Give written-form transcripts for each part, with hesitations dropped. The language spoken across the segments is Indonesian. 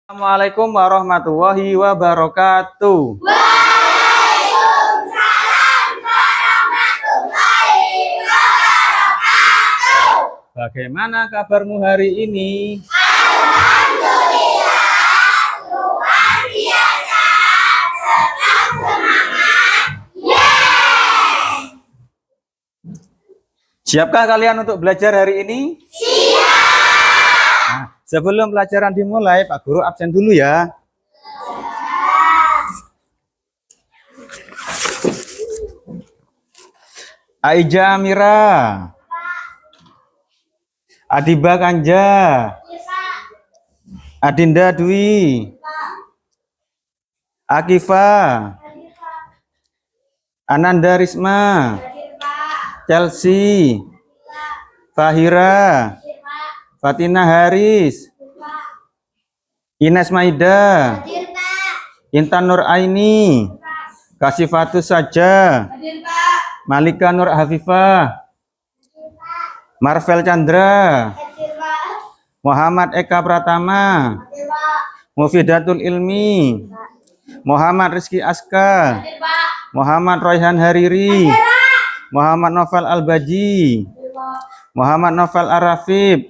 Assalamualaikum warahmatullahi wabarakatuh. Waalaikumsalam warahmatullahi wabarakatuh. Bagaimana kabarmu hari ini? Alhamdulillah, luar biasa. Tetap semangat. Yeay! Siapkah kalian untuk belajar hari ini? Siap. Nah, sebelum pelajaran dimulai, Pak Guru absen dulu ya. Aija Mira, Adiba Kanja, Adinda Dwi, Akifa, Ananda Risma, Chelsea, Fahira, Fatina Haris, Ines Maida, Intan Nur Aini, Kasifatus Saja, Malika Nur Hafifah, Marvel Chandra, Muhammad Eka Pratama, Mufidatul Ilmi, Muhammad Rizky Aska, Muhammad Royhan Hariri, Muhammad Novel Albaji, Muhammad Novel Arafib,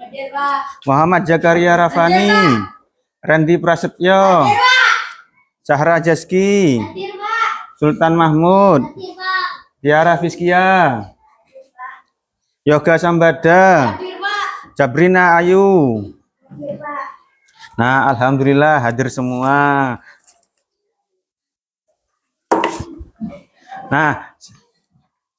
Muhammad Jakaria Rafani, Randy Prasetyo, Zahra Jaski, Sultan Mahmud, Tiara Fiskia, Yoga Sambada, Jabrina Ayu. Nah, alhamdulillah hadir semua. Nah,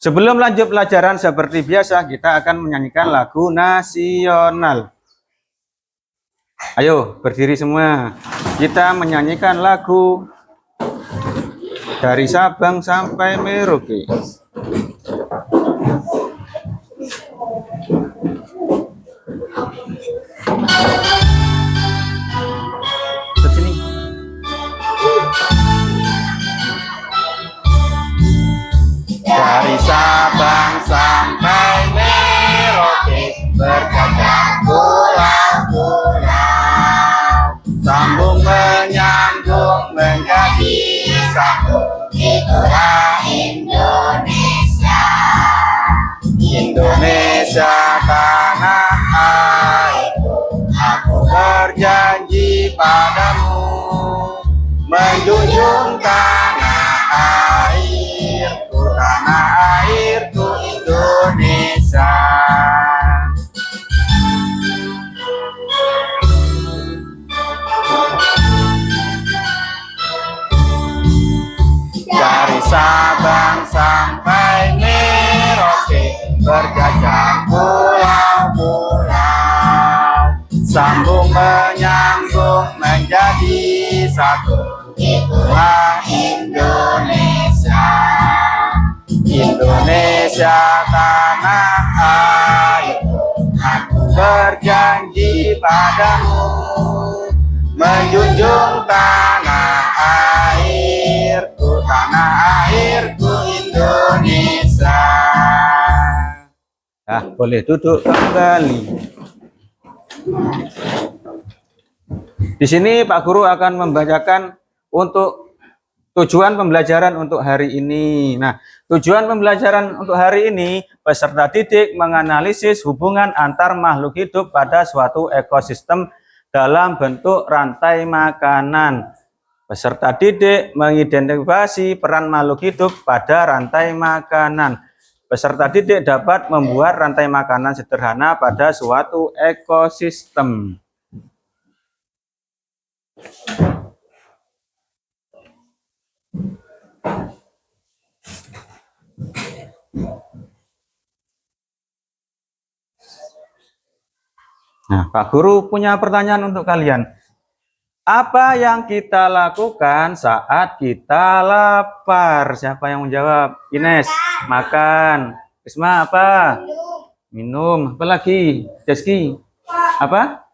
sebelum lanjut pelajaran seperti biasa, kita akan menyanyikan lagu nasional. Ayo, berdiri semua. Kita menyanyikan lagu dari Sabang sampai Merauke. Ke sini. Dari Sabang sampai Merauke, berjajah pulau-pulau, sambung menyambung menjadi satu. Itulah Indonesia. Indonesia tanah airku, aku berjanji padamu, menjunjung tanah airku, tanah airku Indonesia. Dari Sabang sampai Merauke, berjajah pulau-pulau, sambung menyambung menjadi satu. Itulah Indonesia. Indonesia tanah airku, aku berjanji padamu, menjunjung tanah airku, tanah airku Indonesia. Nah, boleh duduk kembali. Di sini Pak Guru akan membacakan untuk tujuan pembelajaran untuk hari ini. Nah, tujuan pembelajaran untuk hari ini, peserta didik menganalisis hubungan antar makhluk hidup pada suatu ekosistem dalam bentuk rantai makanan. Peserta didik mengidentifikasi peran makhluk hidup pada rantai makanan. Peserta didik dapat membuat rantai makanan sederhana pada suatu ekosistem. Nah, Pak Guru punya pertanyaan untuk kalian. Apa yang kita lakukan saat kita lapar? Siapa yang menjawab? Ines, makan. Risma apa? Minum. Apa lagi? Jeski, apa?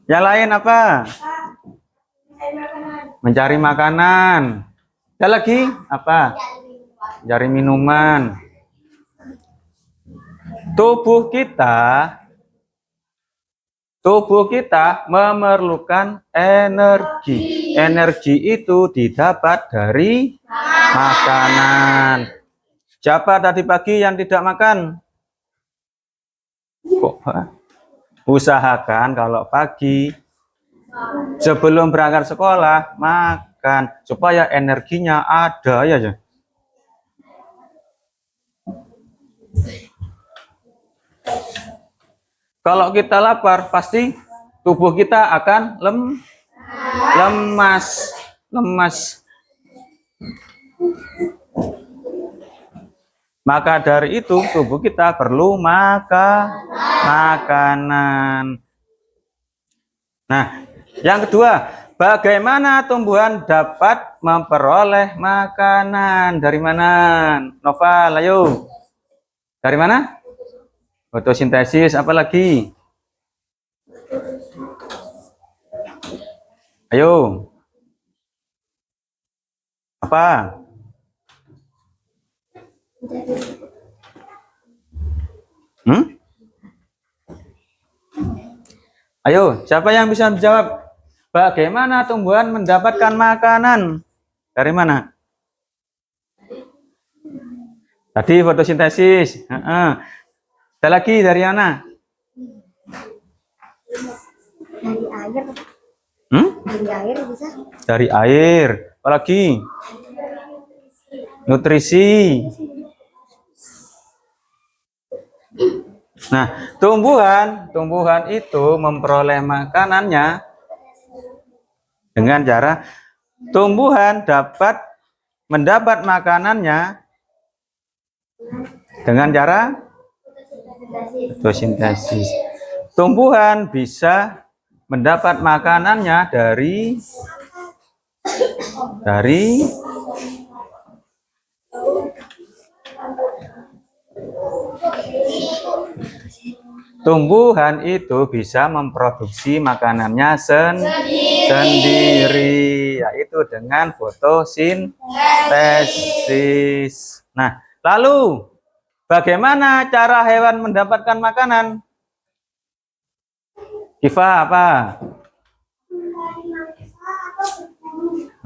Yang lain apa? Mencari makanan. Ada lagi? Apa? Mencari minuman. Tubuh kita Tubuh kita memerlukan energi. Energi itu didapat dari makanan. Siapa tadi pagi yang tidak makan? Kok, Pak? Usahakan kalau pagi sebelum berangkat sekolah makan supaya energinya ada ya. Kalau kita lapar, pasti tubuh kita akan lemas. Maka dari itu tubuh kita perlu makanan. Nah, yang kedua, bagaimana tumbuhan dapat memperoleh makanan? Dari mana? Noval, ayo. Dari mana? Fotosintesis, apa lagi? Ayo. Apa? Ayo, siapa yang bisa menjawab? Bagaimana tumbuhan mendapatkan makanan? Dari mana? Tadi fotosintesis. Ada lagi dari mana? Dari air. Dari air bisa. Dari air. Apalagi? Nutrisi. Nah, tumbuhan itu memperoleh makanannya dengan cara tumbuhan dapat mendapat makanannya dengan cara fotosintesis. Tumbuhan bisa mendapat makanannya dari tumbuhan itu bisa memproduksi makanannya sendiri, yaitu dengan fotosintesis. Nah, lalu bagaimana cara hewan mendapatkan makanan? Kifa, apa?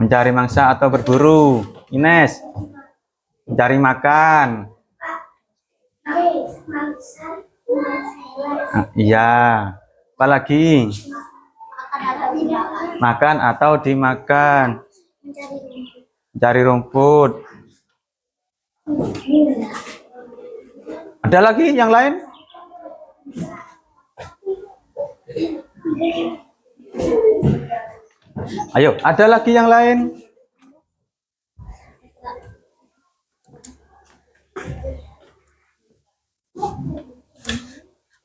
Mencari mangsa atau berburu. Ines, mencari makan. Iya. Apalagi? Makan atau dimakan. Mencari rumput. Ada lagi yang lain? Ayo, ada lagi yang lain?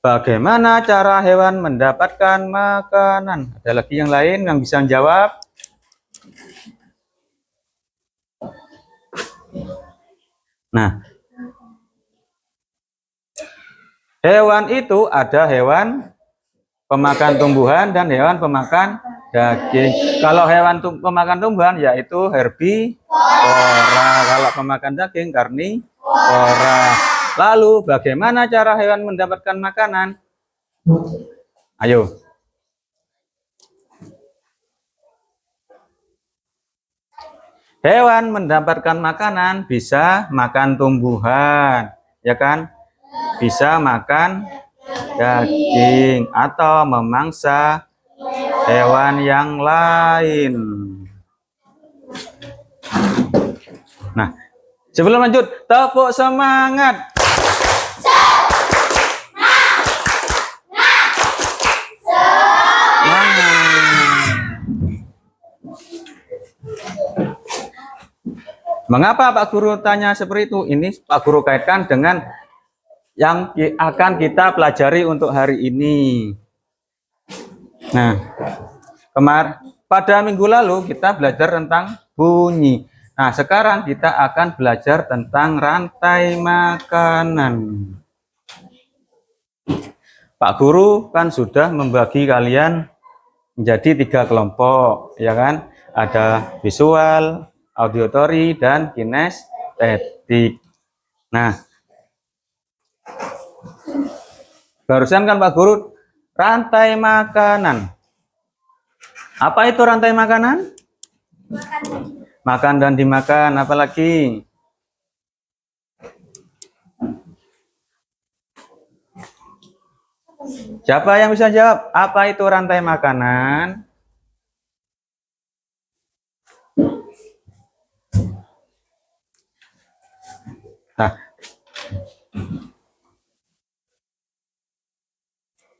Bagaimana cara hewan mendapatkan makanan? Ada lagi yang lain yang bisa menjawab? Nah, hewan itu ada hewan pemakan tumbuhan dan hewan pemakan daging. Kalau hewan pemakan tumbuhan yaitu herbivora. Kalau pemakan daging karnivora. Lalu bagaimana cara hewan mendapatkan makanan? Ayo. Hewan mendapatkan makanan bisa makan tumbuhan, ya kan? Bisa makan daging atau memangsa hewan yang lain. Nah, sebelum lanjut, tepuk semangat. Mengapa Pak Guru tanya seperti itu? Ini Pak Guru kaitkan dengan yang akan kita pelajari untuk hari ini. Nah, pada minggu lalu kita belajar tentang bunyi. Nah, sekarang kita akan belajar tentang rantai makanan. Pak Guru kan sudah membagi kalian menjadi 3 kelompok, ya kan? Ada visual, auditory, dan kinestetik. Nah, barusan kan Pak Guru rantai makanan. Apa itu rantai makanan? Makan dan dimakan, apalagi? Siapa yang bisa jawab? Apa itu rantai makanan?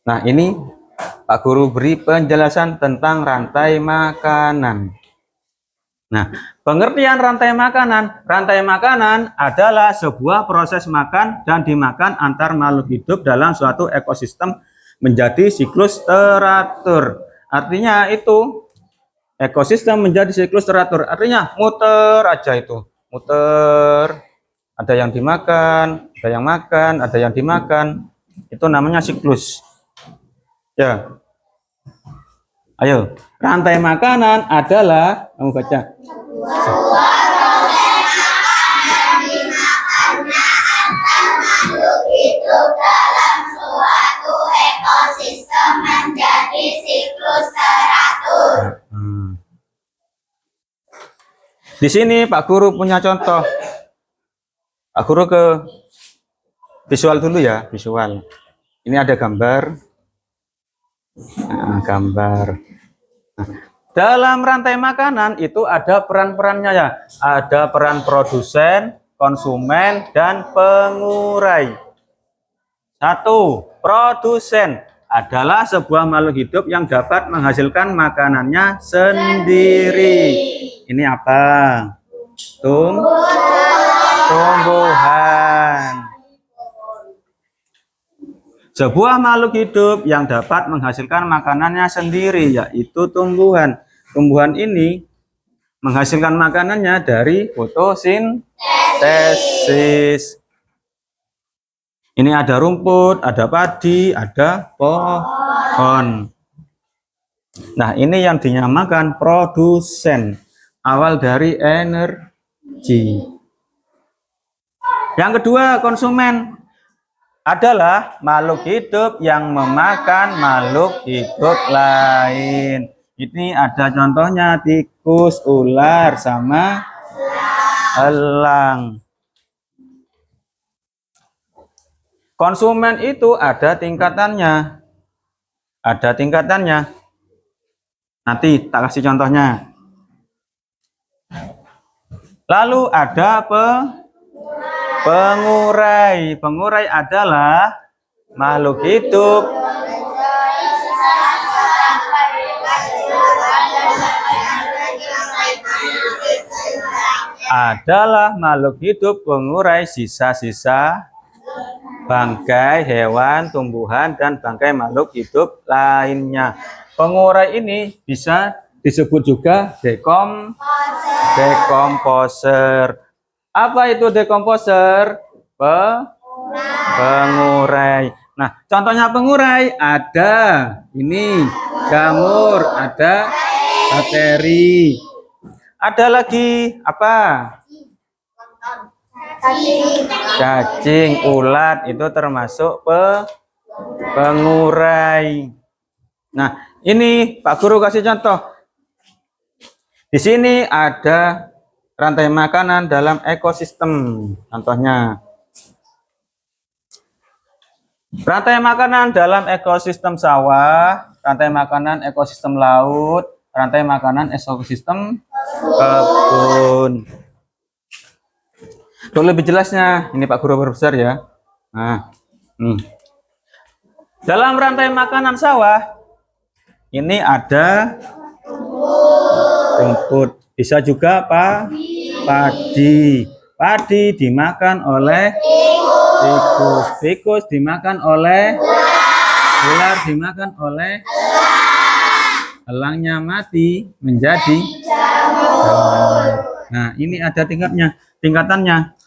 Nah, ini Pak Guru beri penjelasan tentang rantai makanan. Nah, pengertian rantai makanan adalah sebuah proses makan dan dimakan antar makhluk hidup dalam suatu ekosistem menjadi siklus teratur. Artinya itu ekosistem menjadi siklus teratur. Artinya muter aja itu, muter. Ada yang dimakan, ada yang makan, ada yang dimakan. Itu namanya siklus. Ya. Ayo, rantai makanan adalah, kamu baca. Hidup dalam suatu ekosistem menjadi siklus teratur. Di sini Pak Guru punya contoh. Pak Guru ke visual dulu ya, visual. Ini ada gambar. Gambar. Nah, dalam rantai makanan itu ada peran-perannya ya. Ada peran produsen, konsumen, dan pengurai. Satu, produsen adalah sebuah makhluk hidup yang dapat menghasilkan makanannya sendiri. Ini apa? Tumbuhan. Sebuah makhluk hidup yang dapat menghasilkan makanannya sendiri, yaitu tumbuhan. Tumbuhan ini menghasilkan makanannya dari fotosintesis. Ini ada rumput, ada padi, ada pohon. Nah, ini yang dinamakan produsen, awal dari energi. Yang kedua, konsumen adalah makhluk hidup yang memakan makhluk hidup lain. Ini ada contohnya tikus, ular, sama elang. Konsumen itu ada tingkatannya. Ada tingkatannya. Nanti tak kasih contohnya. Lalu ada pengurai. Pengurai adalah makhluk hidup pengurai sisa-sisa bangkai hewan, tumbuhan, dan bangkai makhluk hidup lainnya. Pengurai ini bisa disebut juga dekomposer. Apa itu dekomposer? Pengurai. Nah, contohnya pengurai ada ini jamur, ada bakteri. Ada lagi apa? Cacing, ulat itu termasuk pengurai. Nah, ini Pak Guru kasih contoh. Di sini ada rantai makanan dalam ekosistem. Contohnya, rantai makanan dalam ekosistem sawah, rantai makanan ekosistem laut, rantai makanan ekosistem kebun. Untuk lebih jelasnya, ini Pak Guru berbesar ya. Nah, dalam rantai makanan sawah, ini ada rumput. Bisa juga padi. Padi dimakan oleh tikus. Tikus dimakan oleh ular, dimakan oleh elangnya mati menjadi jamur. Nah, ini ada tingkatannya.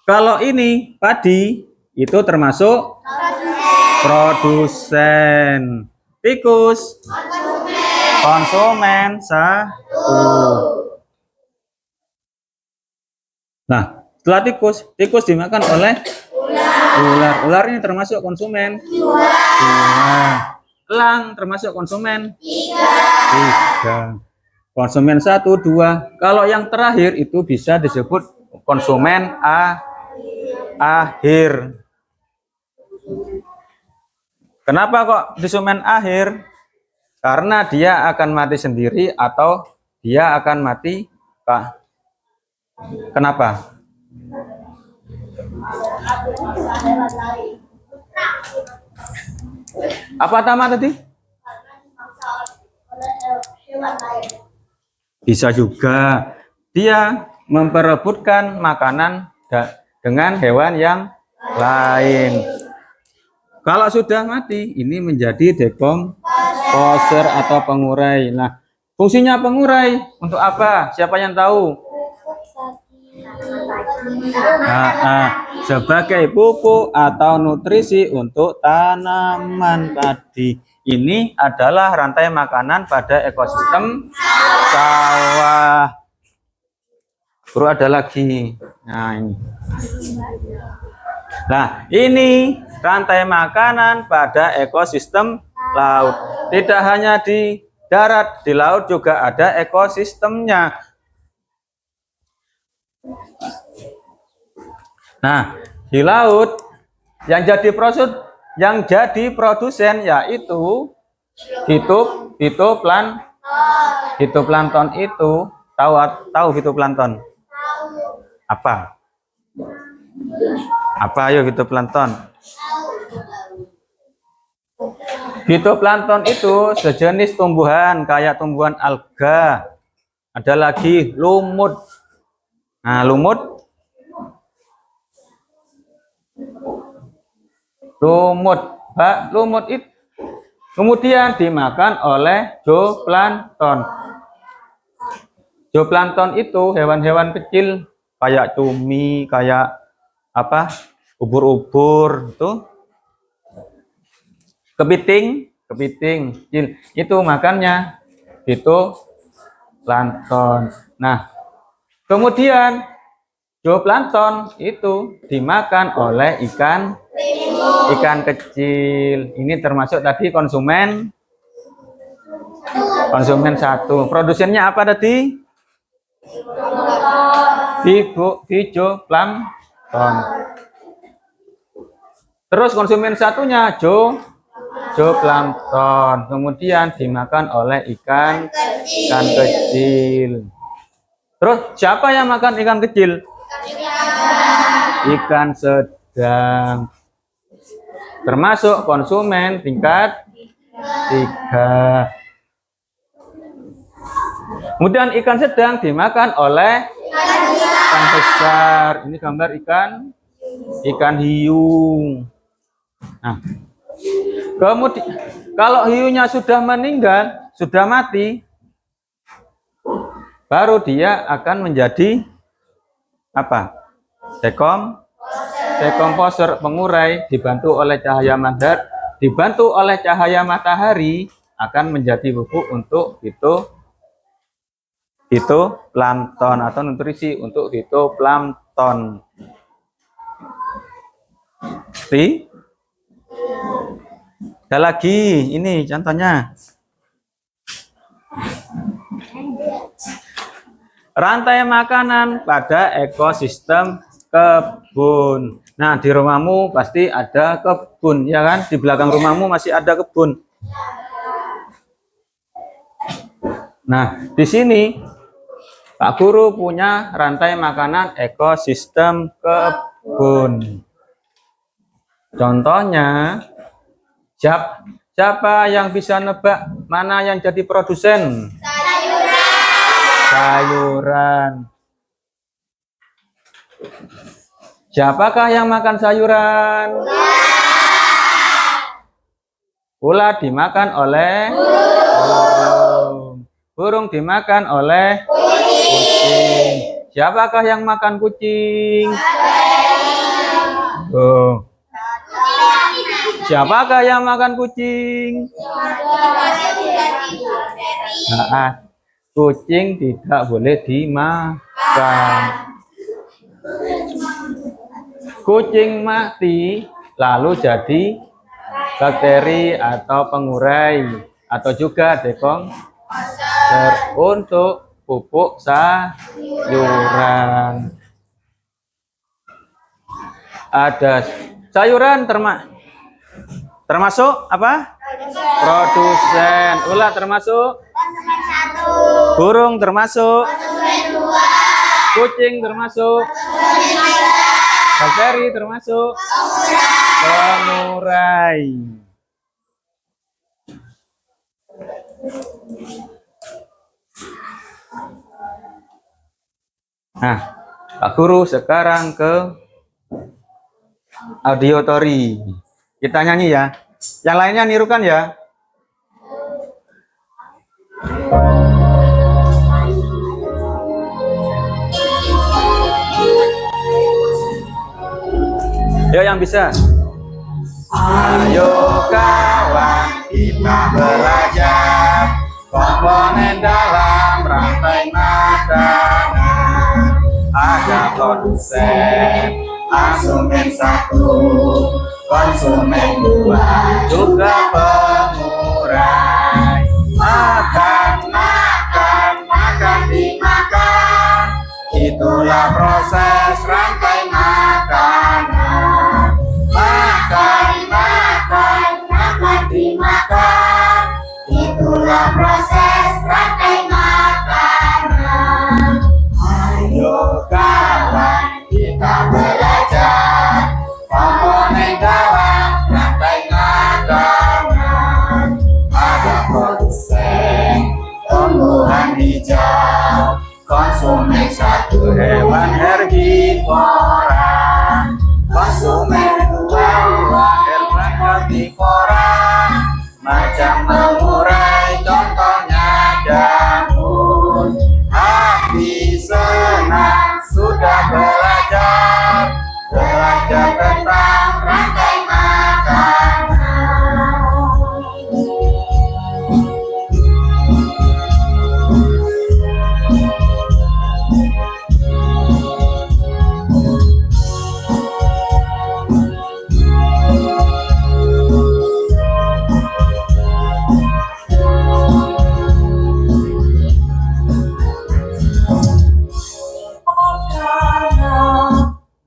Kalau ini padi itu termasuk produsen. Tikus konsumen satu. Nah, setelah tikus dimakan oleh ular. Ular ini termasuk konsumen. Ular. elang termasuk konsumen? Tiga. Konsumen 1, 2. Kalau yang terakhir itu bisa disebut konsumen akhir. Kenapa kok konsumen akhir? Karena dia akan mati sendiri atau dia akan mati, Pak. Kenapa? Apa Tama tadi? Bisa juga dia memperebutkan makanan dengan hewan yang lain. Kalau sudah mati, ini menjadi dekomposer atau pengurai. Nah, fungsinya pengurai untuk apa? Siapa yang tahu? Sebagai pupuk atau nutrisi untuk tanaman tadi. Ini adalah rantai makanan pada ekosistem sawah. Baru ada lagi. Nah, ini. Nah, ini rantai makanan pada ekosistem laut. Tidak hanya di darat, di laut juga ada ekosistemnya. Nah, di laut yang jadi produsen yaitu fitoplankton itu tahu fitoplankton apa? Apa ayo fitoplankton? Fitoplankton itu sejenis tumbuhan kayak tumbuhan alga. Ada lagi lumut. Nah, lumut itu kemudian dimakan oleh zooplankton. Zooplankton itu hewan-hewan kecil kayak cumi, kayak apa? Ubur-ubur itu. Kepiting kecil. Itu makannya fitoplankton. Nah, kemudian zooplankton itu dimakan oleh ikan kecil. Ini termasuk tadi konsumen 1. Produsennya apa tadi? Fitoplankton. Terus konsumen satunya zooplankton. Kemudian dimakan oleh ikan kecil. Terus siapa yang makan ikan kecil? Ikan sedang. Termasuk konsumen tingkat 3. Kemudian ikan sedang dimakan oleh ikan besar. Ini gambar ikan hiu. Nah, kemudian kalau hiunya sudah meninggal, sudah mati, baru dia akan menjadi apa? Dekomposer, pengurai, dibantu oleh cahaya matahari akan menjadi pupuk untuk fitoplankton atau nutrisi untuk fitoplankton. Ada lagi, ini contohnya. Rantai makanan pada ekosistem kebun. Nah, di rumahmu pasti ada kebun, ya kan? Di belakang rumahmu masih ada kebun. Nah, di sini Pak Guru punya rantai makanan ekosistem kebun. Contohnya, siapa yang bisa nebak mana yang jadi produsen? Sayuran. Siapakah yang makan sayuran? Ulat dimakan oleh burung. Burung dimakan oleh kucing. Siapakah yang makan kucing? Oh. Siapakah yang makan kucing? Nah, kucing tidak boleh dimakan. Kucing mati lalu jadi bakteri atau pengurai, atau juga untuk pupuk sayuran. Ada sayuran termasuk apa? Produsen. Ulah termasuk. Konsumen 1. Burung termasuk. Konsumen 2. Kucing termasuk. Konsumen 3. Bakteri termasuk. Pengurai. Nah, Pak Guru sekarang ke audiotori. Kita nyanyi ya. Yang lainnya nirukan ya. Yo yang bisa. Ayo kawan, kita belajar komponen dalam rantai makanan. Ada produsen, konsumen 1, konsumen 2, juga pengurai. Makan, makan, makan dimakan. Itulah proses rantai makanan. Makan, makan, makan dimakan. Itulah proses rantai makanan. Ayo kawan, kita belajar komponen dalam rantai makanan. Ada produsen, tumbuhan hijau, konsumen 1, hewan herbivora, konsumen 2, hewan karnivora, macam mengurai, contohnya jamur. Hati senang sudah belajar tentang rantai makanan.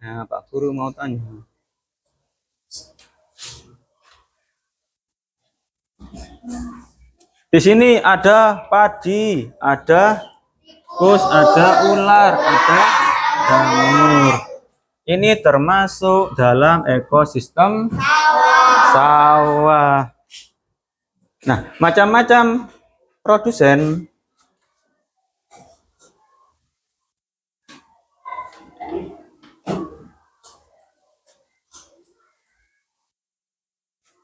Nah, Pak Guru mau tanya. Di sini ada padi, ada tikus, ada ular, ada jamur. Ini termasuk dalam ekosistem sawah. Nah, macam-macam produsen.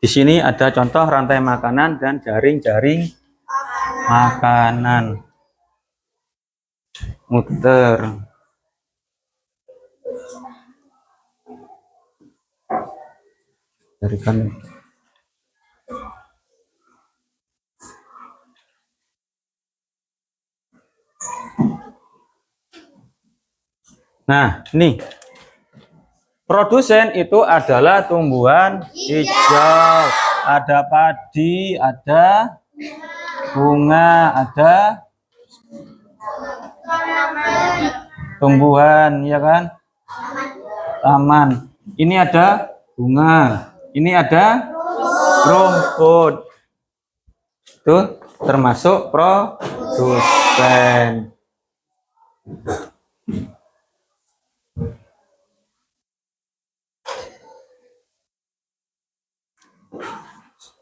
Di sini ada contoh rantai makanan dan jaring-jaring makanan. Muter. Jarikan. Nah, nih. Produsen itu adalah tumbuhan hijau. Ada padi, ada bunga, ada tumbuhan, ya kan? Taman. Ini ada bunga. Ini ada rumput. Itu termasuk produsen.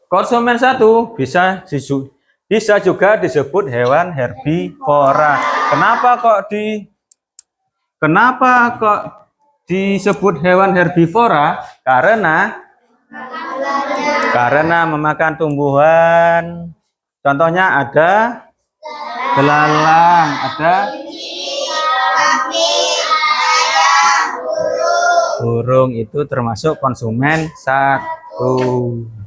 Konsumen 1 bisa juga disebut hewan herbivora. Kenapa kok disebut hewan herbivora? Karena memakan tumbuhan. Contohnya ada belalang, ada burung, itu termasuk konsumen 1.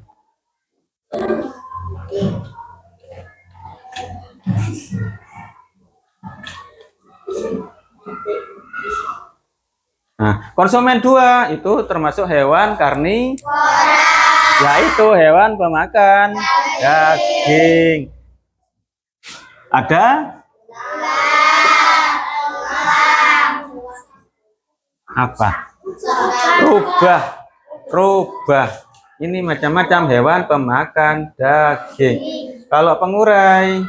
Nah, konsumen 2 itu termasuk hewan karnivora. yaitu hewan pemakan daging. Ada apa? Rubah. Rubah. Ini macam-macam hewan pemakan daging. Kalau pengurai,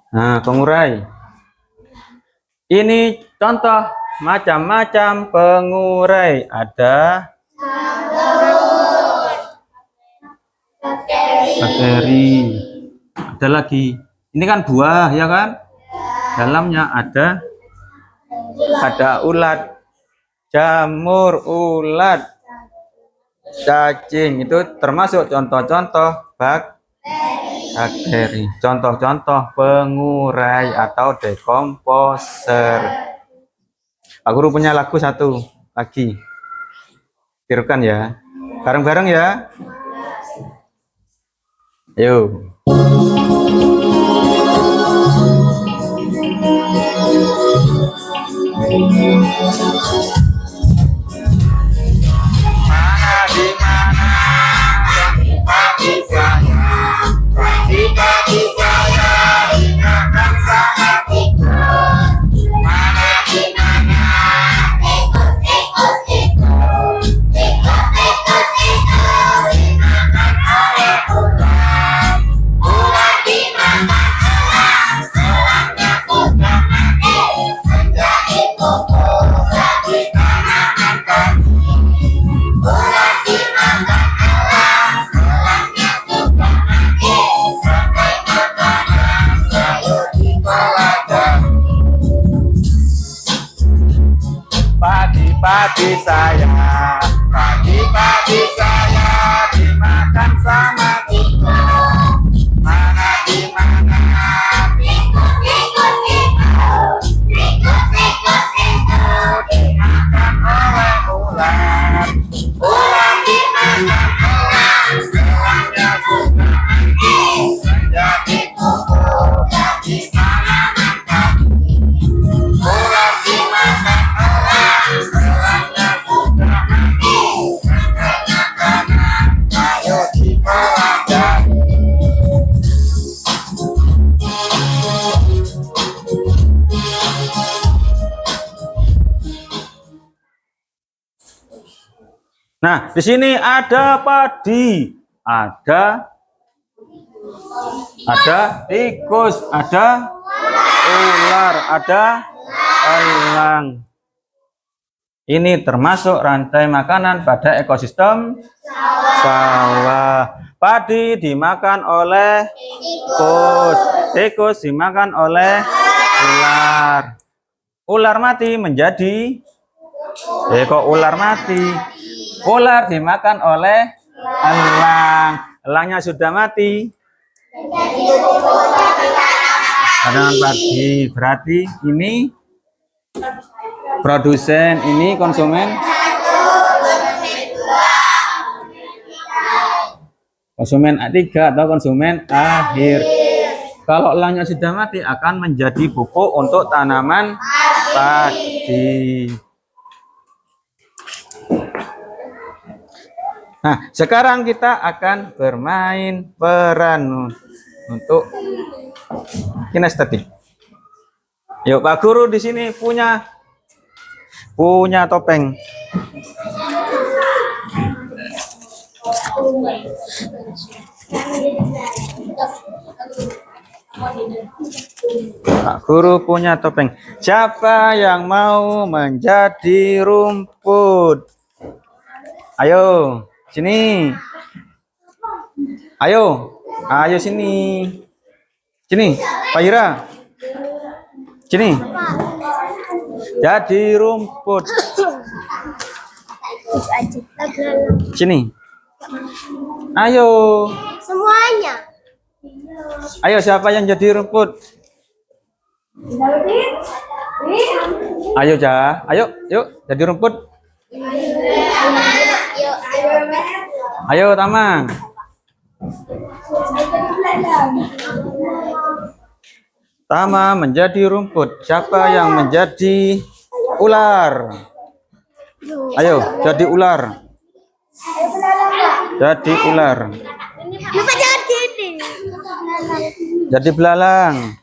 nah, pengurai. Ini contoh macam-macam pengurai. Ada bakteri. Ada lagi. Ini kan buah, ya kan? Dalamnya ada ulat, jamur, ulat, cacing. Itu termasuk contoh-contoh bakteri. Contoh-contoh pengurai atau dekomposer. Pak Guru punya lagu satu lagi. Tirukan ya. Bareng-bareng ya. Ayo. Mana di mana pagi saya, pagi saya dimakan sama tikus. Mana di mana tikus dimakan oleh ular. Ular dimakan elangnya sudah mati menjadi pupuk bagi tanaman kami. Ular dimakan elangnya sudah mati sampai makanan lalu dipelajari. Pagi-pagi saya dimakan sama tikus. Mana di mana tikus dimakan oleh ular. Ular dimakan elangnya sudah mati menjadi pupuk bagi tanaman kami. Ular dimakan elangnya sudah mati sampai makanan ayo dipelajari. Nah, di sini ada padi, ada tikus, ada ular, ada elang. Ini termasuk rantai makanan pada ekosistem sawah. Padi dimakan oleh tikus dimakan oleh ular. Ular mati menjadi kok ular mati? Ular dimakan oleh elang. Elangnya sudah mati. Tanaman padi. Berarti ini produsen, ini konsumen. Konsumen A3 atau konsumen akhir. Kalau elangnya sudah mati akan menjadi pupuk untuk tanaman padi. Nah, sekarang kita akan bermain peran untuk kinestetik. Yuk, Pak Guru di sini punya topeng. Pak Guru punya topeng. Siapa yang mau menjadi rumput? Ayo. Sini. Ayo sini. Sini, Pak Ira. Sini. Jadi rumput. Sini. Ayo. Semuanya. Ayo, siapa yang jadi rumput? Ayo, yuk jadi rumput. Yuk. Ayo Tama. Tama menjadi rumput. Siapa yang menjadi ular? Ayo, jadi ular. Jadi ular. Lupa jangan gini. Jadi belalang.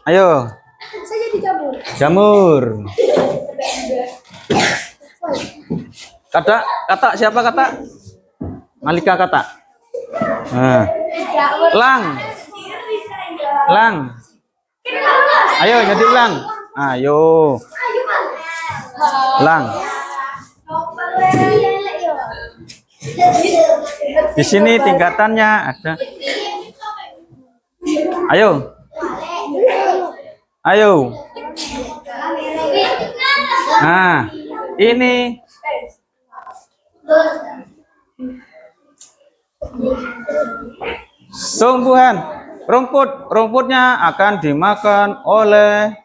Ayo. Saya jadi jamur. Jamur. Kata siapa kata? Malika kata. Nah. Lang. Lang. Ayo jadi lang. Ayo. Lang. Di sini tingkatannya ada. Ayo. Ayo. Nah, ini tumbuhan rumputnya akan dimakan oleh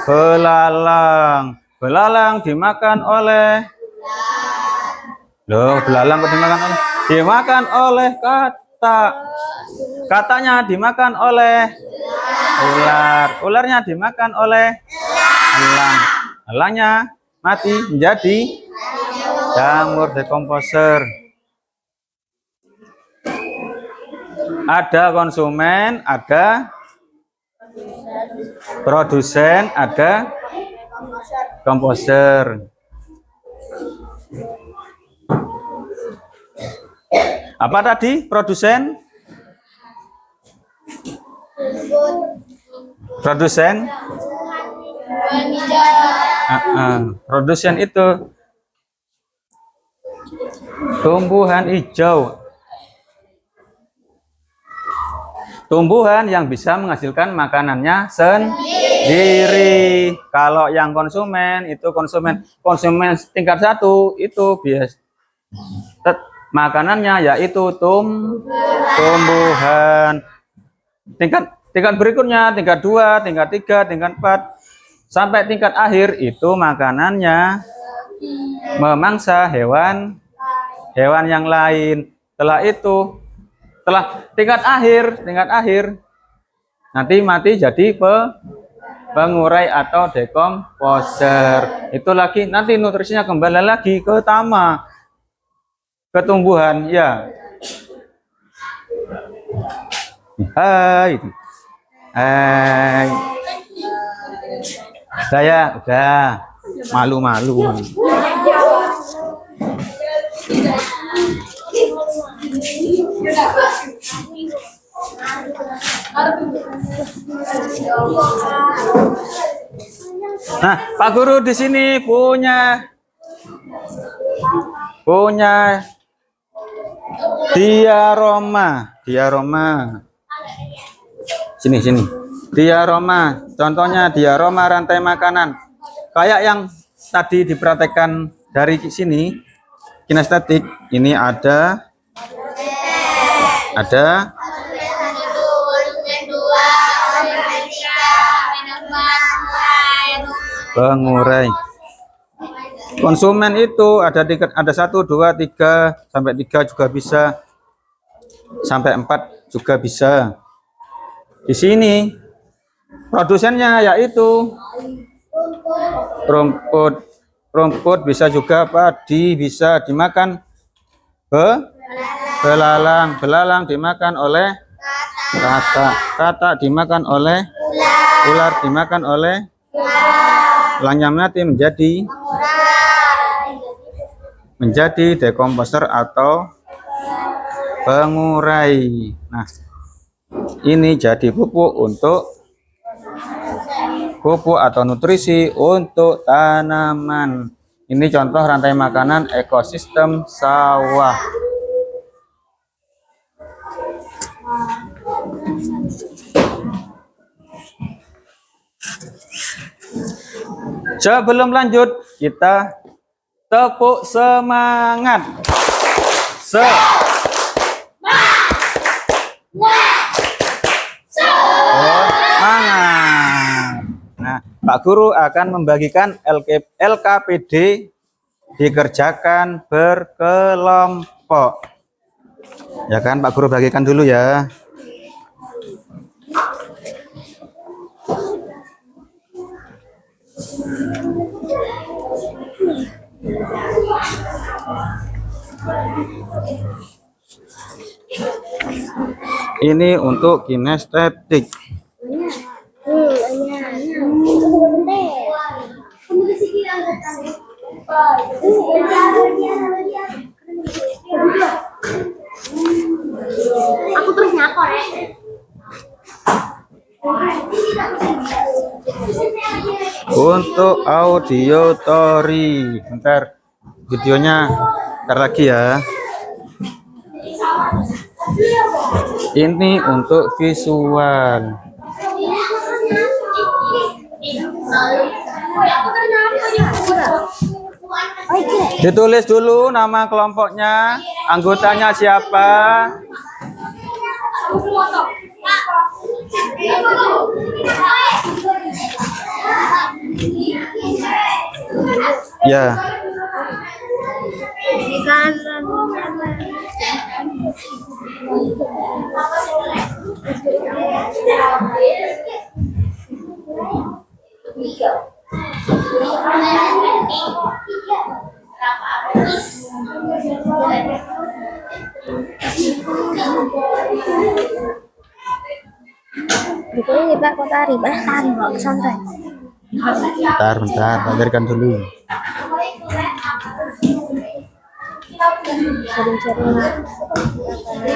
belalang dimakan oleh belalang dimakan oleh katanya dimakan oleh ularnya dimakan oleh elangnya mati menjadi jamur dekomposer. Ada konsumen, ada produsen, ada komposer. Apa tadi produsen? Produsen? Produsen itu tumbuhan hijau. Tumbuhan yang bisa menghasilkan makanannya sendiri. Kalau yang konsumen itu konsumen tingkat 1 itu biasa makanannya yaitu tumbuhan. Tingkat berikutnya tingkat 2, tingkat 3, tingkat 4 sampai tingkat akhir itu makanannya memangsa hewan yang lain. Setelah tingkat akhir nanti mati jadi pengurai atau dekomposer. Itu lagi nanti nutrisinya kembali lagi ke tumbuhan ya. Hai. Saya udah malu-malu. Nah, Pak Guru di sini punya diaroma. Sini. Diaroma. Contohnya diaroma rantai makanan. Kayak yang tadi dipraktekkan dari sini, kinestetik. Ini ada pengurai. Konsumen itu ada 1, 2, 3 sampai 3 juga bisa. Sampai 4 juga bisa. Di sini produsennya yaitu rumput bisa juga padi, bisa dimakan belalang dimakan oleh kata dimakan oleh ular dimakan oleh elangnya mati menjadi dekomposer atau pengurai. Nah, ini jadi pupuk atau nutrisi untuk tanaman. Ini contoh rantai makanan ekosistem sawah. Sebelum lanjut, kita tepuk semangat. Nah, Pak Guru akan membagikan LKPD dikerjakan berkelompok. kelompok. Ya kan, Pak Guru bagikan dulu ya. Ini untuk kinestetik. Aku terus nyakor ya. Untuk audiotori, bentar videonya, bentar lagi ya. Ini untuk visual. Ditulis dulu nama kelompoknya, anggotanya siapa. Ya. Ini Pak kok tari, Pak? Tari, Pak, santai. Bentar, berikan dulu.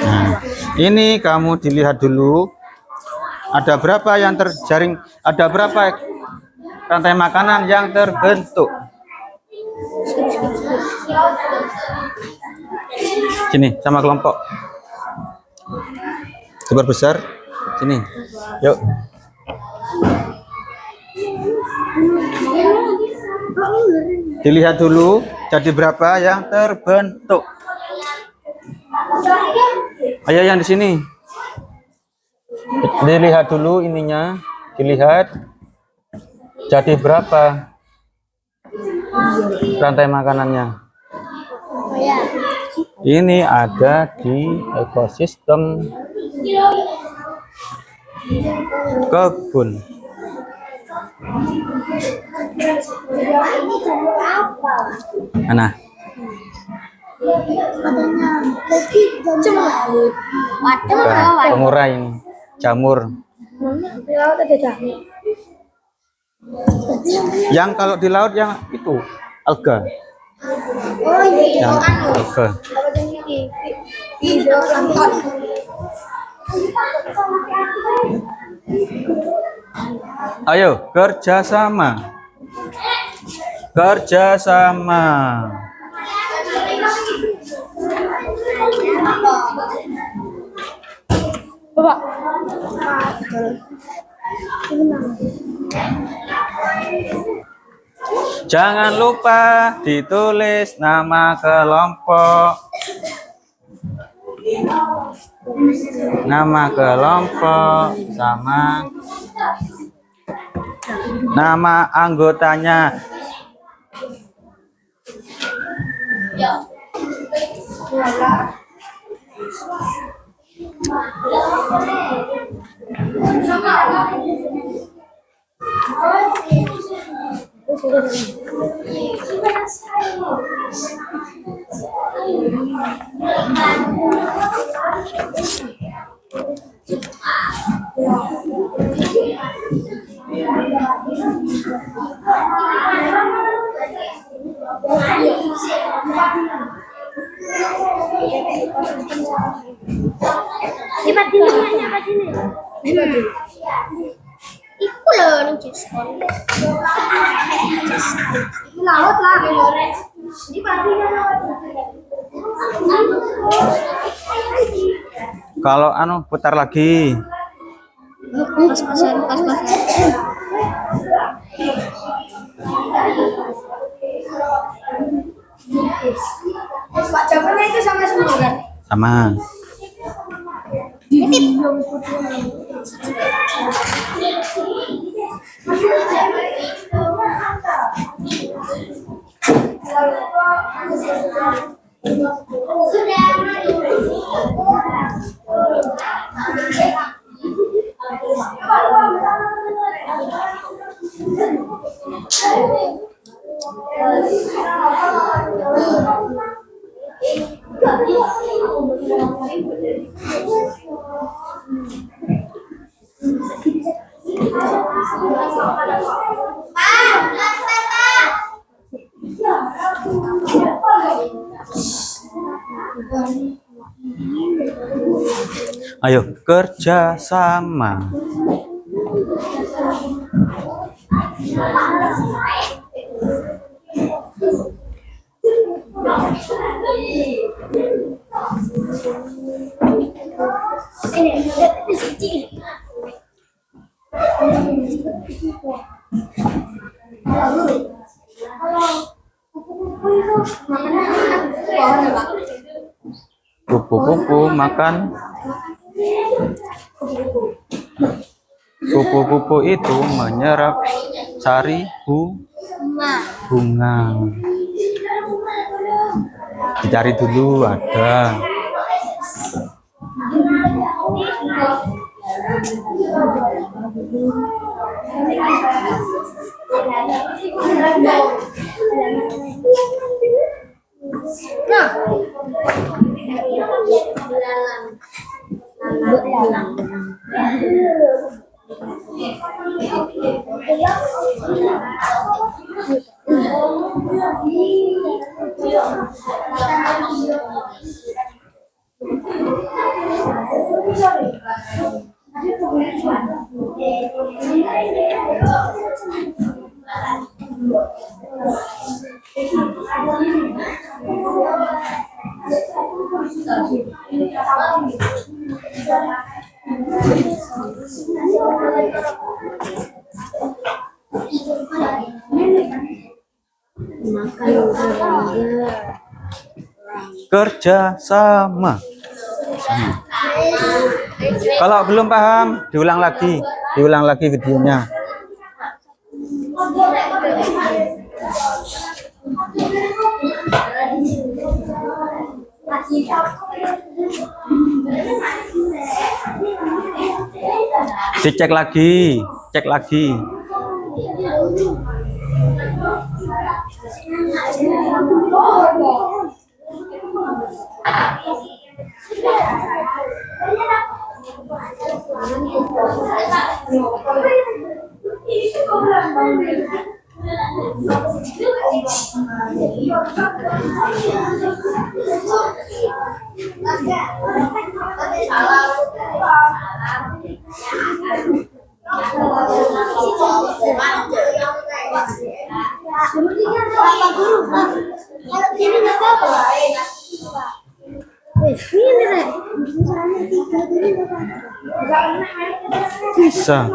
Nah, ini kamu dilihat dulu. Ada berapa yang terjaring? Ada berapa rantai makanan yang terbentuk? Sini sama kelompok. Sebar besar. Sini. Yuk. Dilihat dulu jadi berapa yang terbentuk. Ayo yang di sini. Dilihat dulu ininya. Dilihat jadi berapa rantai makanannya. Ini ada di ekosistem kebun. Mana? Pengurai ini, jamur. Yang kalau di laut yang itu alga. Yang alga. Ayo kerjasama. Kerjasama. Bapak. Jangan lupa ditulis nama kelompok. Nama kelompok sama nama anggotanya. Cepat ini. Iku loh ning Jeskon. Laut lah. Di patinya Kalau anu putar lagi. Pas-pasan. Pak jawabannya itu sama semua kan? Sama. Ayo kerja sama. Kupu-kupu makan. Kupu-kupu itu menyerap sari bunga. Dicari dulu ada. Kerja sama. Kalau belum paham, diulang lagi videonya. Dicek lagi, cek lagi. Bisa.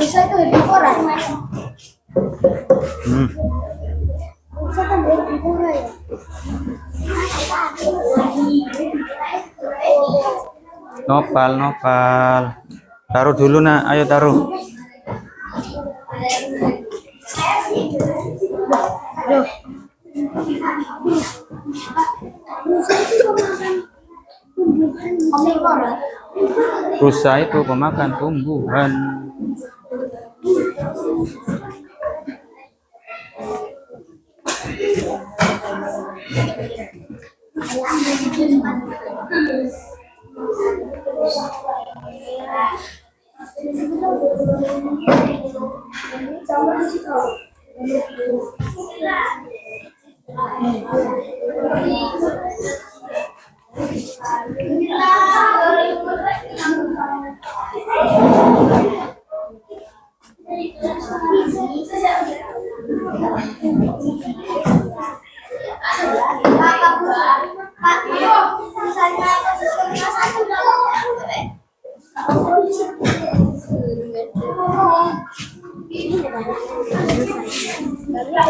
Bisa itu herbivora. Bisa kan herbivora ya. Nopal. Taruh dulu nak, ayo taruh. Omnivora. Rusa itu pemakan tumbuhan.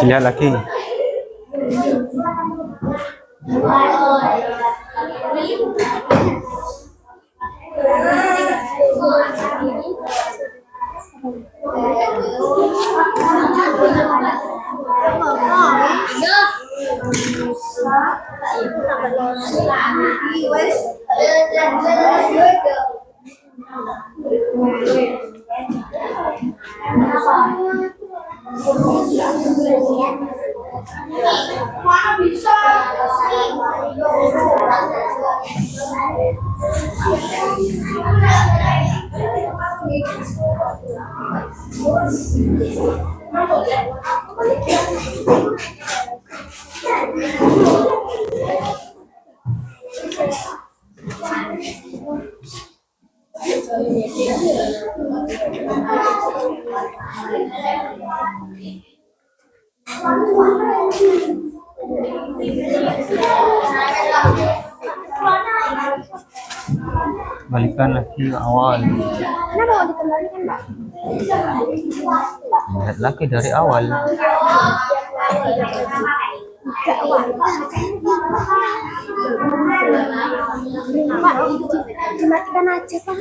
Lihat lagi. Balikan lagi ke awal. Kenapa mau dikembalikan, Pak? Lihat lagi dari awal. Pak, dimatikan aja, Pak.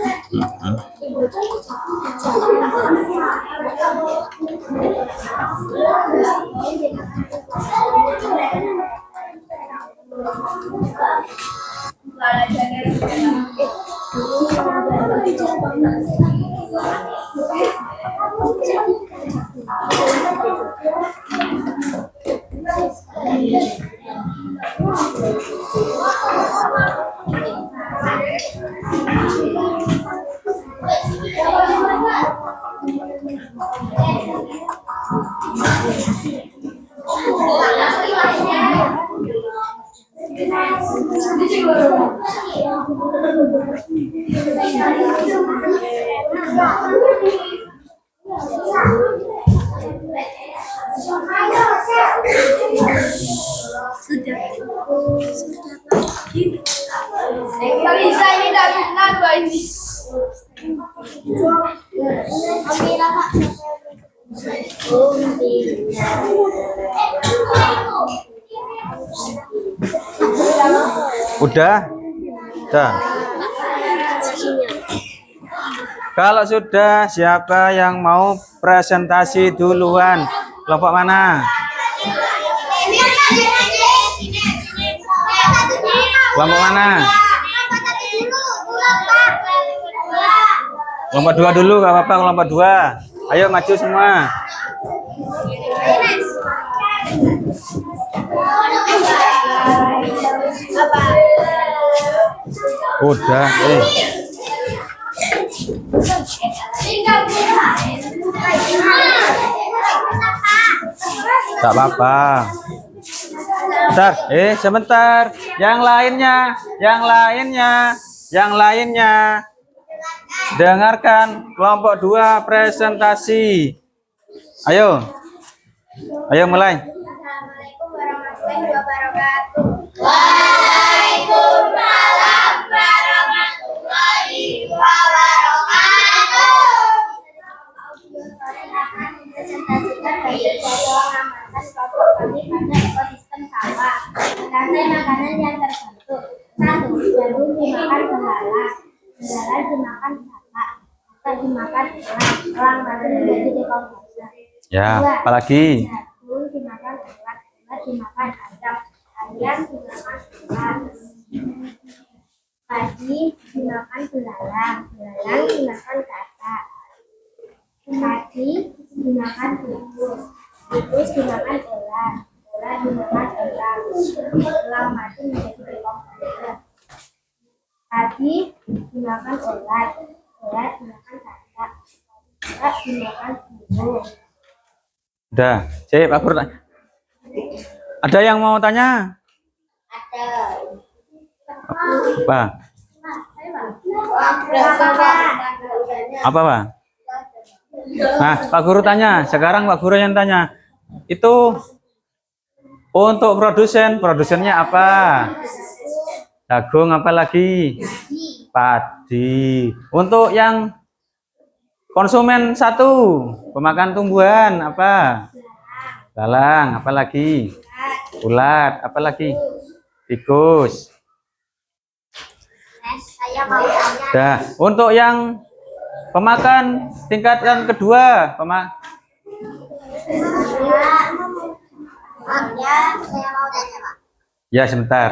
Bisa ini dari nado ini. Udah? Udah. Kalau sudah, siapa yang mau presentasi duluan? Kelompok mana? Kelompok mana? Kelompok 2 dulu, gak apa-apa. Kelompok 2. Ayo maju semua. Udah, tak apa-apa. Bentar, sebentar. Yang lainnya. Dengarkan kelompok 2 presentasi. Ayo mulai. Assalamualaikum warahmatullahi wabarakatuh. Waalaikumsalam warahmatullahi wabarakatuh. Presentasikan bagi mengamalkan kelompok kami pada ekosistem sawah. Rantai makanan yang terbentuk. 1. Jagung dimakan belalang. Belalang dimakan batak. Batak dimakan elang. Elang baru menjadi dekomposer. Ya, 2. apalagi? Jagung dimakan ulat. Ulat dimakan ayam. Ayam dimakan ulat. Padi dimakan belalang. Belalang dimakan katak. Padi dimakan tikus. Tikus dimakan elang. Elang dimakan elang. Elang mati menjadi dekomposer. Padi dimakan ulat, ulat dimakan katak, katak dimakan burung. Udah, sip, Pak Guru. Ada yang mau tanya? Ada. Apa? Apa, Pak? Nah, Pak Guru tanya. Sekarang Pak Guru yang tanya. Itu untuk produsennya apa? Jagung, apa lagi? Padi. Untuk yang konsumen satu, pemakan tumbuhan apa? Dalang, apa lagi? Ulat, apa lagi? Tikus. Saya mau tanya. Dah, untuk yang pemakan tingkatan kedua, Ya, saya mau tanya, Pak. ya sebentar.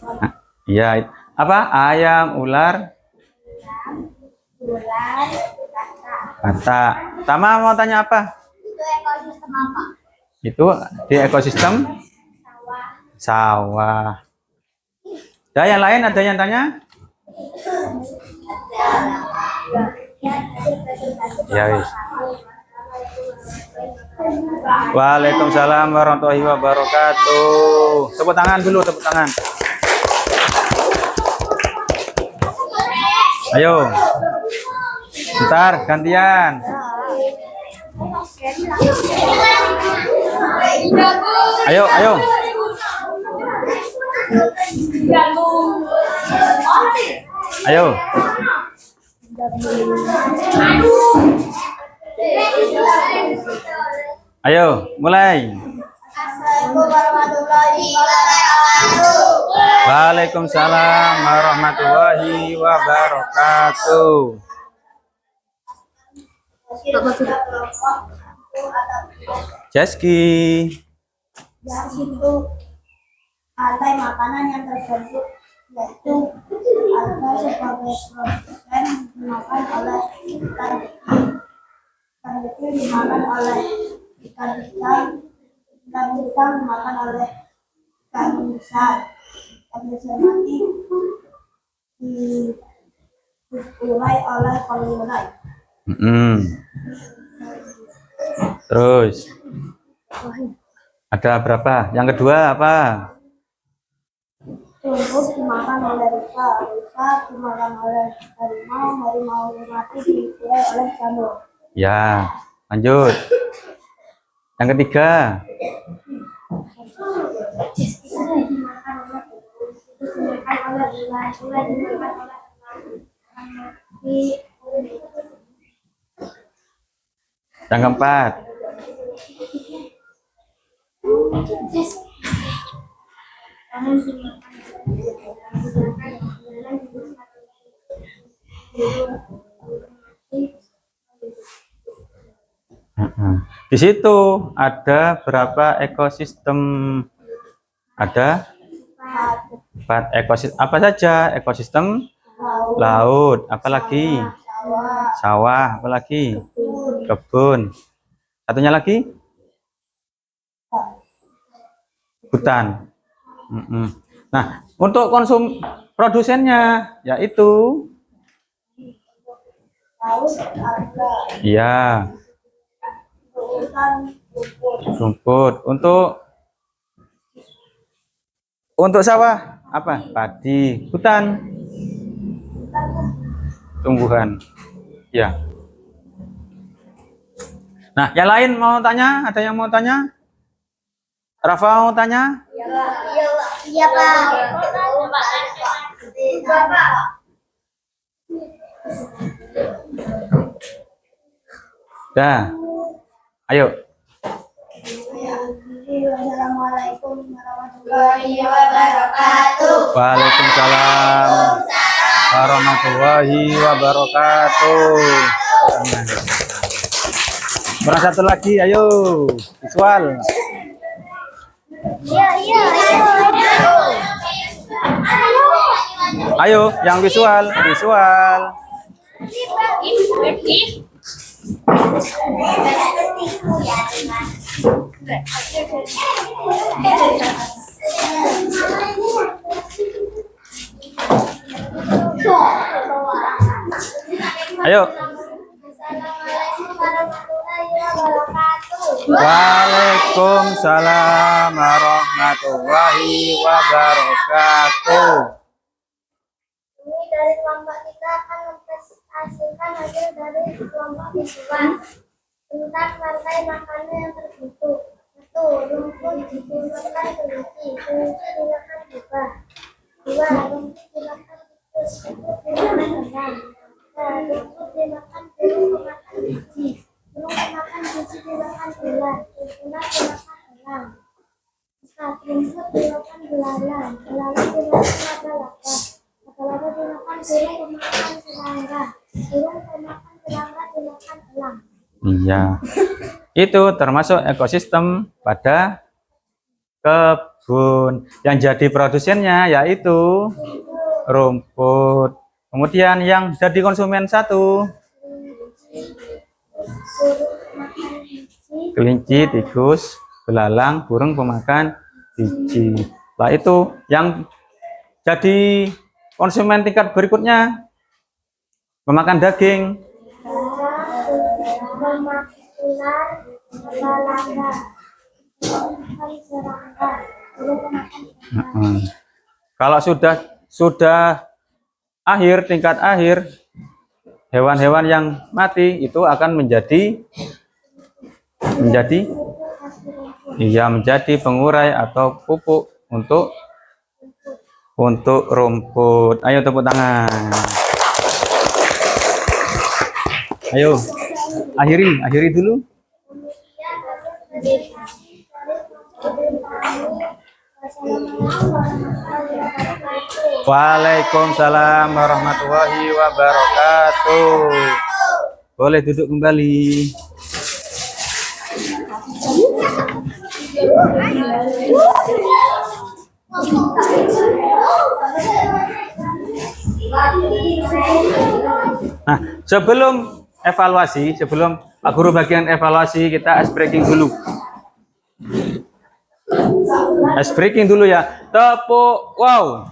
Nah, ya, apa? Ayam, ular, Ular, katak. bata. Tama mau tanya apa? Itu ekosistem apa? Itu di ekosistem Sawah. sawah. Ada yang lain? Ada yang tanya? Ya, wis. Waalaikumsalam warahmatullahi wabarakatuh. Tepuk tangan dulu, tepuk tangan. Ayo. Bentar, gantian. Ayo, ayo. Ayo. Ayo, mulai. Assalamualaikum warahmatullahi wabarakatuh. Waalaikumsalam warahmatullahi wabarakatuh. Jeski. Itu alga makanan yang terbentuk yaitu alga sebagai produsen dimakan oleh ikan kecil dimakan oleh ikan besar, ikan besar dimakan oleh ikan besar, ikan besar mati diurai oleh pengurai. Terus ada berapa? Yang kedua apa? Tumbuh dimakan oleh rusa, rusa dimakan oleh harimau, harimau mati diurai oleh jamur. Ya, lanjut. Yang ketiga. Dimakan oleh ular, ular dimakan oleh Yang keempat. Di situ ada berapa ekosistem? Ada 4 ekosistem. Apa saja? Ekosistem laut, apalagi? Sawah, apalagi? Kebun. Satunya lagi? Hutan. Nah, untuk produsennya yaitu iya, rumput. Untuk sawah apa? Padi. Hutan, tumbuhan. Ya. Nah, yang lain mau tanya? Ada yang mau tanya? Rafa mau tanya? Iya, Pak. Dah. Ayo. Assalamualaikum warahmatullahi wabarakatuh. Waalaikumsalam warahmatullahi wabarakatuh. Orang satu lagi, ayo. Visual. Iya. Ayo, yang visual. Ayo. Assalamualaikum warahmatullahi wabarakatuh. Waalaikumsalam warahmatullahi wabarakatuh. Ini dari kelompok kita akan mempresentasikan hasil dari kelompok mingguan tentang rantai makanan yang terbentuk. 1. Rumput dimakan kelinci. Kelinci dimakan buah. 2. Rumput dimakan tikus. Tikus dimakan hewan. 3. Rumput dimakan burung pemakan biji. Burung pemakan biji dimakan ular. Ular dimakan elang. 4. Rumput dimakan belalang. Belalang dimakan laba-laba. Laba-laba dimakan burung pemakan serangga. Burung pemakan serangga dimakan elang. Iya. Itu termasuk ekosistem pada kebun. Yang jadi produsennya yaitu rumput. Kemudian yang jadi konsumen satu, kelinci, tikus, belalang, burung pemakan biji. Lah itu yang jadi konsumen tingkat berikutnya memakan daging. Kalau sudah tingkat akhir, hewan-hewan yang mati itu akan menjadi pengurai atau pupuk untuk rumput. Ayo tepuk tangan. Ayo, akhiri dulu. Waalaikumsalam warahmatullahi wabarakatuh. Boleh duduk kembali. Nah, sebelum Pak Guru bagian evaluasi, kita ice breaking dulu. Ice breaking dulu ya. Tepuk wow.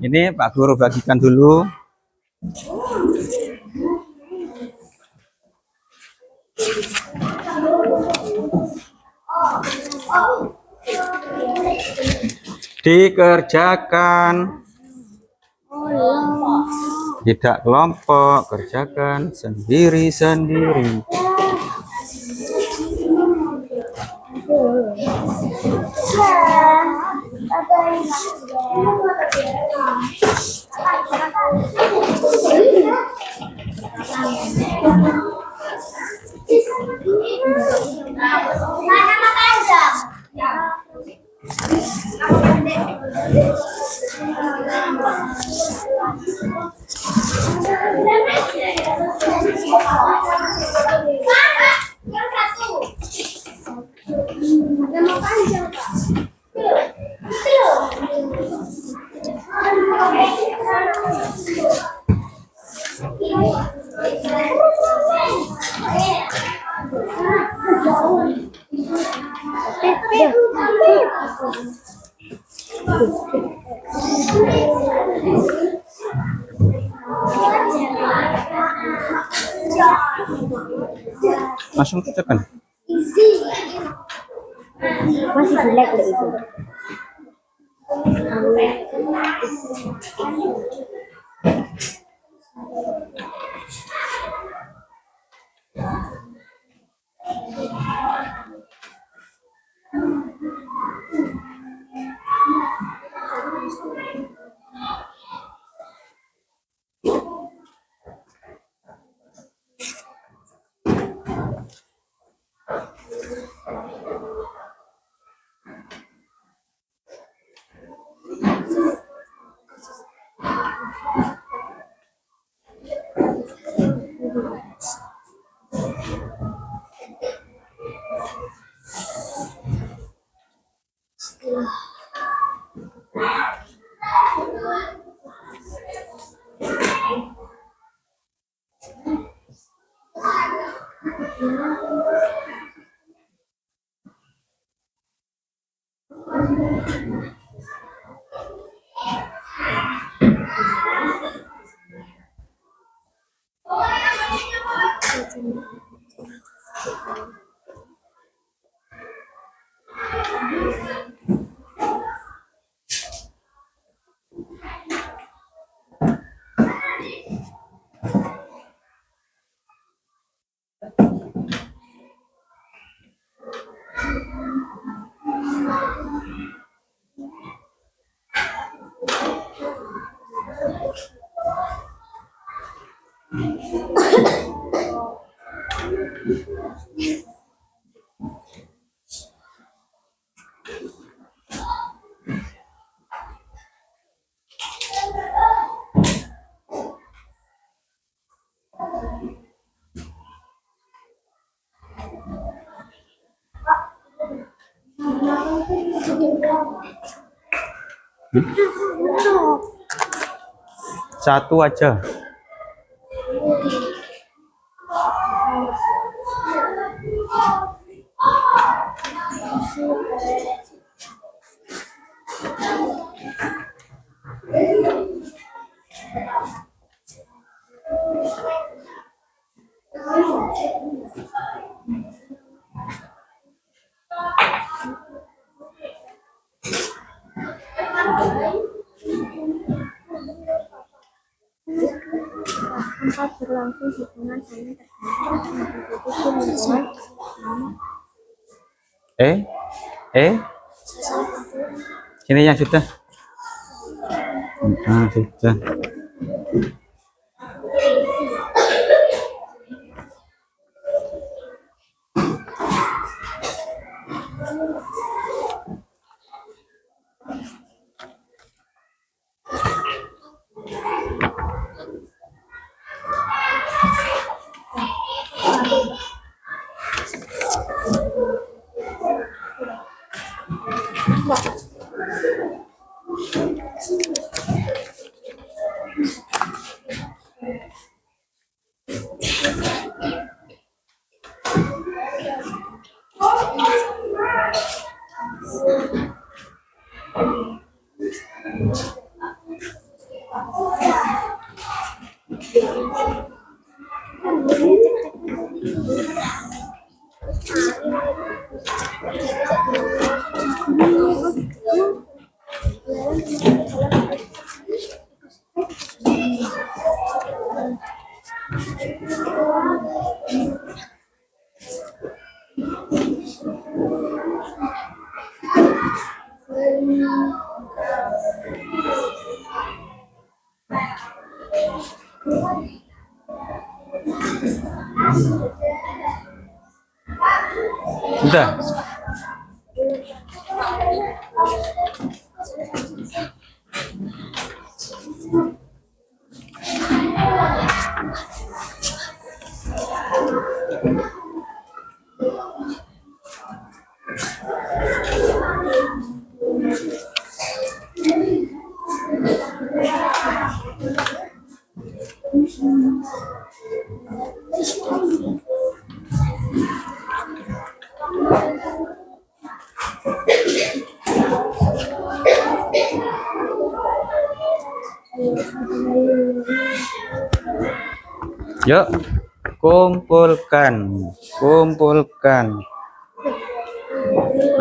Ini Pak Guru bagikan dulu. Dikerjakan tidak kelompok, kerjakan sendiri-sendiri. Langsung tekan. Masih jelek deh itu. Satu aja. Tempat berlangsung hubungan saling tergantung Sini yang sudah. Sudah. Udah. Yuk, kumpulkan.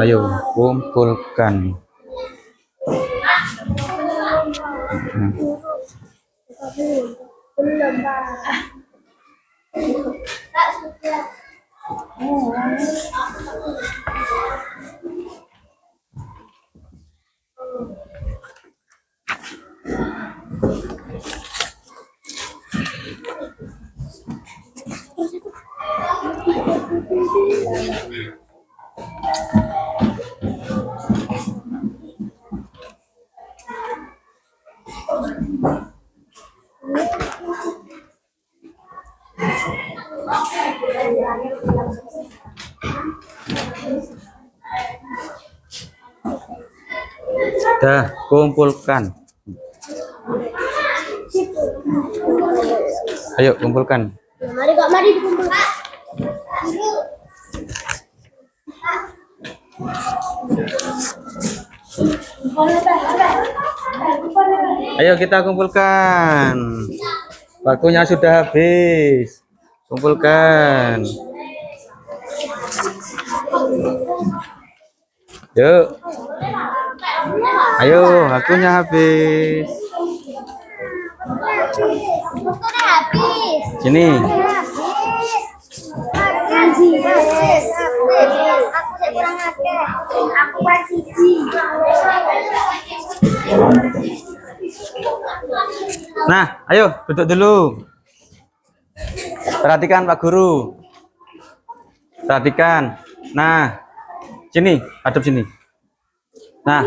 Ayo, kumpulkan. belum tak sudah. Dah, kumpulkan. Ayo kumpulkan. Mari Kak, mari dikumpulkan. Ayo kita kumpulkan. Waktunya sudah habis. Kumpulkan. Yuk. Ayo, waktunya habis. Waktunya habis. Sini. Habis. Aku kurang akeh. Aku kurang siji. Nah, ayo duduk dulu. Perhatikan Pak Guru. Perhatikan. Nah, sini, hadap sini. Nah,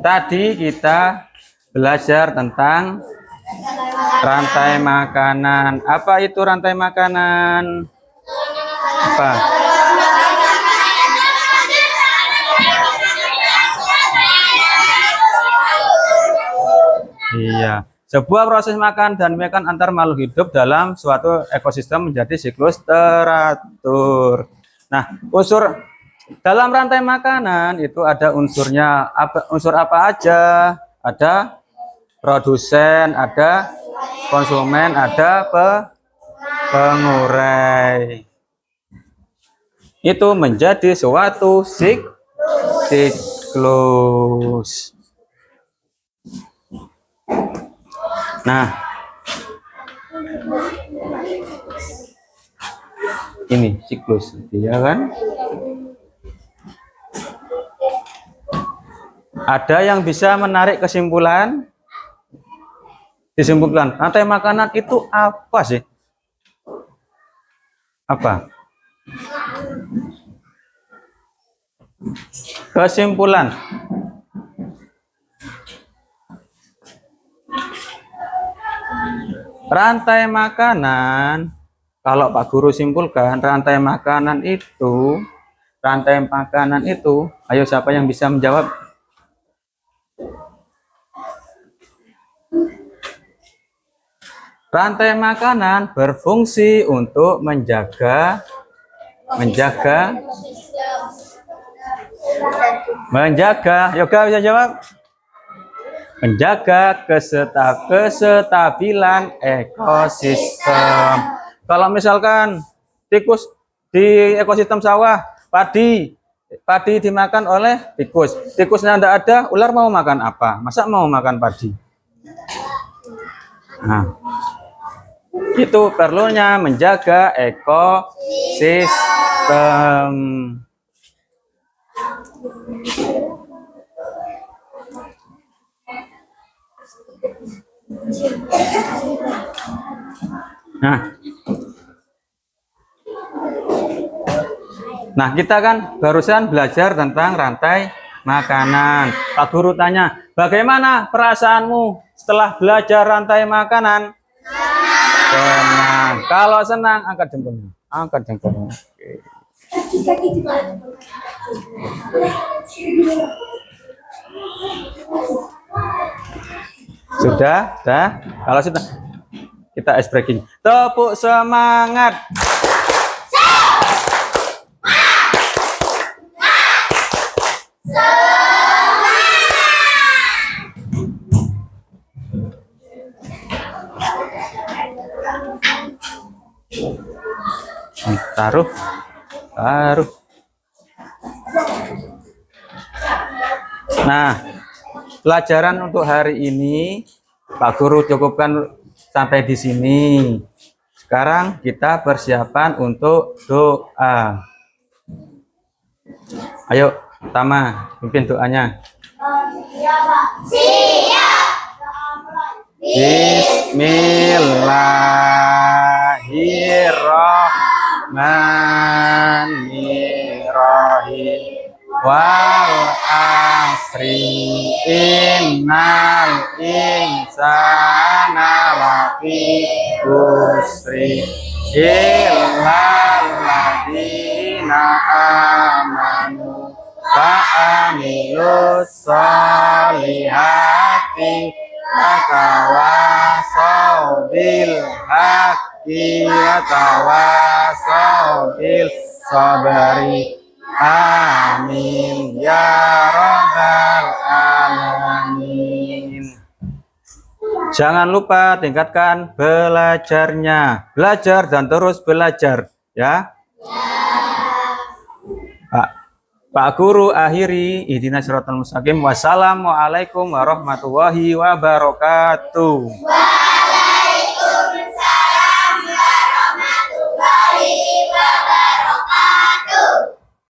tadi kita belajar tentang rantai makanan. Apa itu rantai makanan? Apa? Iya. Sebuah proses makan dan makan antar makhluk hidup dalam suatu ekosistem menjadi siklus teratur. Nah, unsur dalam rantai makanan itu ada unsurnya unsur apa aja? Ada produsen, ada konsumen, ada pengurai. Itu menjadi suatu siklus. Nah, ini siklus, ya kan? Ada yang bisa menarik kesimpulan? Disimpulkan, rantai makanan itu apa sih? Apa? Kesimpulan. Rantai makanan, kalau Pak Guru simpulkan, rantai makanan itu, ayo siapa yang bisa menjawab? Rantai makanan berfungsi untuk menjaga, Yoga bisa jawab? Menjaga kesetabilan ekosistem. Kalau misalkan tikus di ekosistem sawah, padi dimakan oleh tikus. Tikusnya tidak ada, ular mau makan apa? Masa mau makan padi? Nah, itu perlunya menjaga ekosistem. Nah, kita kan barusan belajar tentang rantai makanan. Pak Guru tanya, bagaimana perasaanmu setelah belajar rantai makanan? Senang. Kalau senang, angkat jempolnya. Angkat jempolnya. Oke. Sudah? Kalau sudah, kita ice breaking. Tepuk semangat. Taruh. Nah, pelajaran untuk hari ini Pak Guru cukupkan sampai di sini. Sekarang kita persiapan untuk doa. Ayo, Tama, pimpin doanya. Siap. Bismillahirrahmanirrahim. Wal asri innal insana lafi khusri illal ladzina amanu wa amilus solihati watawasau bil haqqi watawasau bil sabri. Amin ya rabbal alamin. Jangan lupa tingkatkan belajarnya. Belajar dan terus belajar, ya. Pak Guru akhiri ihdinas siratal mustaqim. Wassalamualaikum warahmatullahi wabarakatuh.